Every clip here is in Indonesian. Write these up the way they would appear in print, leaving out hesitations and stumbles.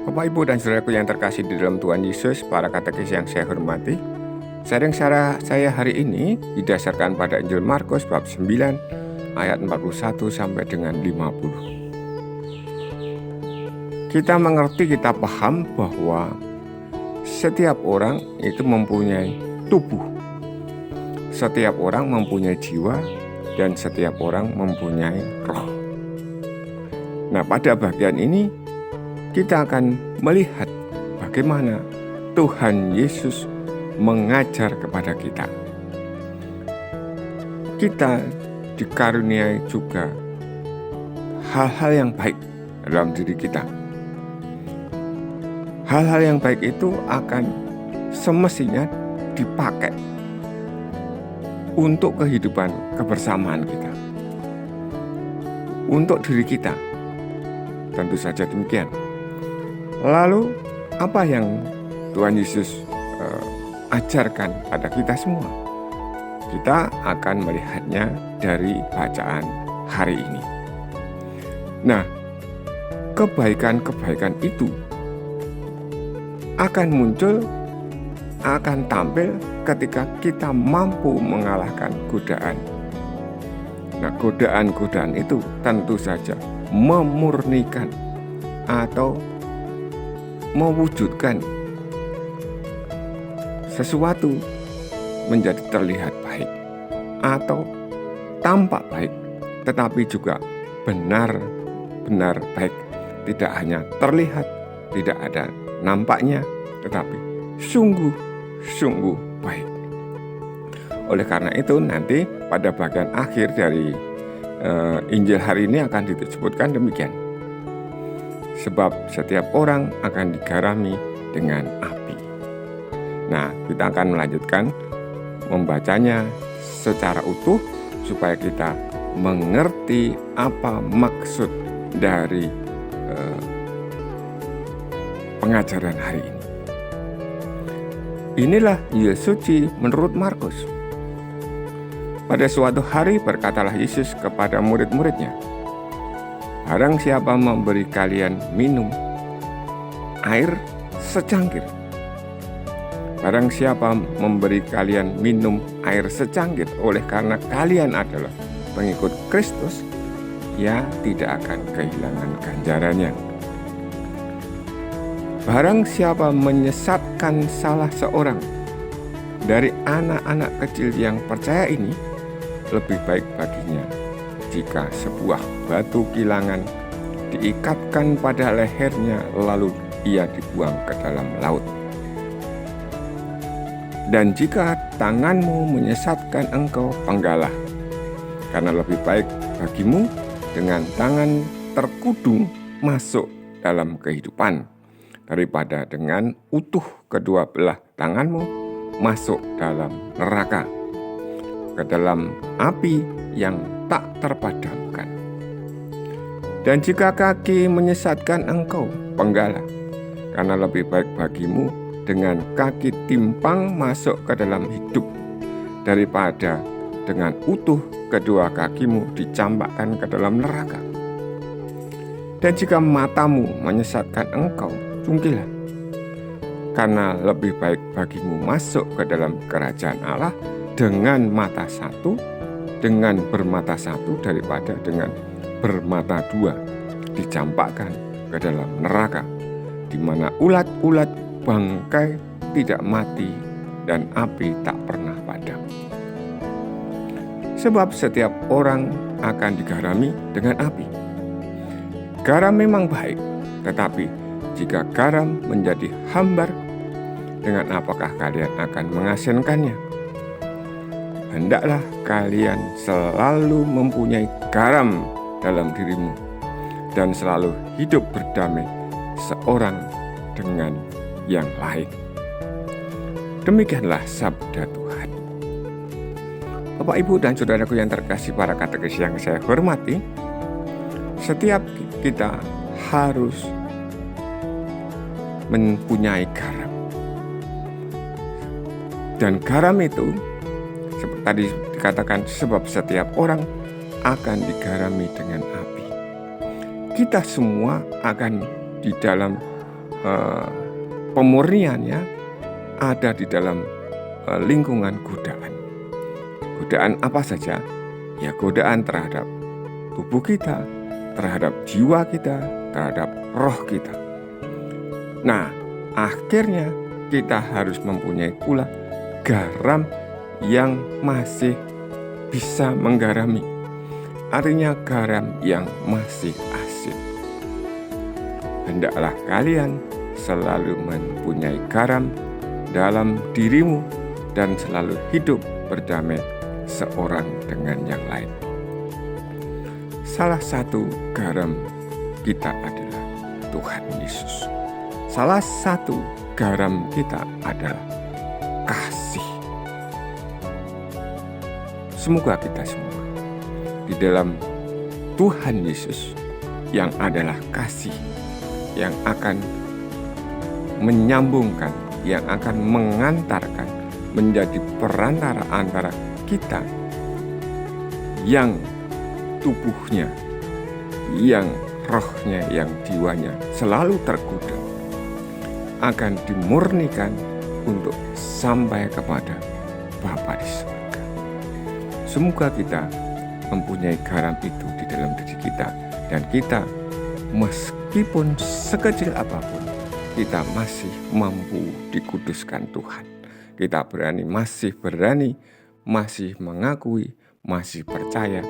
Bapak, Ibu, dan saudaraku yang terkasih di dalam Tuhan Yesus, para katekis yang saya hormati, sharing saya hari ini didasarkan pada Injil Markus bab 9 ayat 41 sampai dengan 50. Kita mengerti, kita paham bahwa setiap orang itu mempunyai tubuh, setiap orang mempunyai jiwa, dan setiap orang mempunyai roh. Nah, pada bagian ini kita akan melihat bagaimana Tuhan Yesus mengajar kepada kita. Kita dikaruniai juga hal-hal yang baik dalam diri kita. Hal-hal yang baik itu akan semestinya dipakai untuk kehidupan kebersamaan kita, untuk diri kita. Tentu saja demikian. Lalu apa yang Tuhan Yesus ajarkan pada kita semua? Kita akan melihatnya dari bacaan hari ini. Nah, kebaikan-kebaikan itu akan muncul, akan tampil ketika kita mampu mengalahkan godaan. Nah, godaan-godaan itu tentu saja memurnikan atau mewujudkan sesuatu menjadi terlihat baik atau tampak baik, tetapi juga benar-benar baik. Tidak hanya terlihat, tidak ada nampaknya, tetapi sungguh-sungguh baik. Oleh karena itu nanti pada bagian akhir dari Injil hari ini akan disebutkan demikian. Sebab setiap orang akan digarami dengan api. Nah, kita akan melanjutkan membacanya secara utuh supaya kita mengerti apa maksud dari pengajaran hari ini. Inilah Injil suci menurut Markus. Pada suatu hari berkatalah Yesus kepada murid-muridnya, "Barang siapa memberi kalian minum air secangkir, barang siapa memberi kalian minum air secangkir oleh karena kalian adalah pengikut Kristus, ia tidak akan kehilangan ganjarannya. Barang siapa menyesatkan salah seorang dari anak-anak kecil yang percaya ini, lebih baik baginya jika sebuah batu kilangan diikatkan pada lehernya lalu ia dibuang ke dalam laut. Dan jika tanganmu menyesatkan engkau, penggalah, karena lebih baik bagimu dengan tangan terkudung masuk dalam kehidupan daripada dengan utuh kedua belah tanganmu masuk dalam neraka, ke dalam api yang tak terpadamkan. Dan jika kaki menyesatkan engkau, penggalah, karena lebih baik bagimu dengan kaki timpang masuk ke dalam hidup daripada dengan utuh kedua kakimu dicampakkan ke dalam neraka. Dan jika matamu menyesatkan engkau, cungkilah, karena lebih baik bagimu masuk ke dalam kerajaan Allah dengan mata satu, dengan bermata satu daripada dengan bermata dua dicampakkan ke dalam neraka, di mana ulat-ulat bangkai tidak mati dan api tak pernah padam. Sebab setiap orang akan digarami dengan api. Garam memang baik, tetapi jika garam menjadi hambar, dengan apakah kalian akan mengasinkannya? Hendaklah kalian selalu mempunyai garam dalam dirimu dan selalu hidup berdamai seorang dengan yang lain. Demikianlah sabda Tuhan. Bapak, Ibu, dan saudaraku yang terkasih, para katekis yang saya hormati, setiap kita harus mempunyai garam. Dan garam itu seperti tadi dikatakan, sebab setiap orang akan digarami dengan api. Kita semua akan di dalam pemurniannya ada di dalam lingkungan godaan. Godaan apa saja? Ya, godaan terhadap tubuh kita, terhadap jiwa kita, terhadap roh kita. Nah, akhirnya kita harus mempunyai pula garam yang masih bisa menggarami. Artinya garam yang masih asin. Hendaklah kalian selalu mempunyai garam dalam dirimu dan selalu hidup berdamai seorang dengan yang lain. Salah satu garam kita adalah Tuhan Yesus. Salah satu garam kita adalah kasih. Semoga kita semua di dalam Tuhan Yesus yang adalah kasih, yang akan menyambungkan, yang akan mengantarkan, menjadi perantara antara kita yang tubuhnya, yang rohnya, yang jiwanya selalu tergoda, akan dimurnikan untuk sampai kepada Bapa di surga. Semoga kita mempunyai garam itu di dalam diri kita, dan kita meskipun sekecil apapun, kita masih mampu dikuduskan Tuhan. Kita masih mengakui, masih percaya,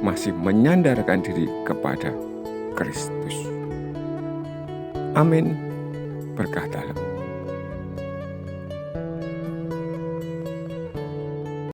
masih menyandarkan diri kepada Kristus. Amin. Berkah dalam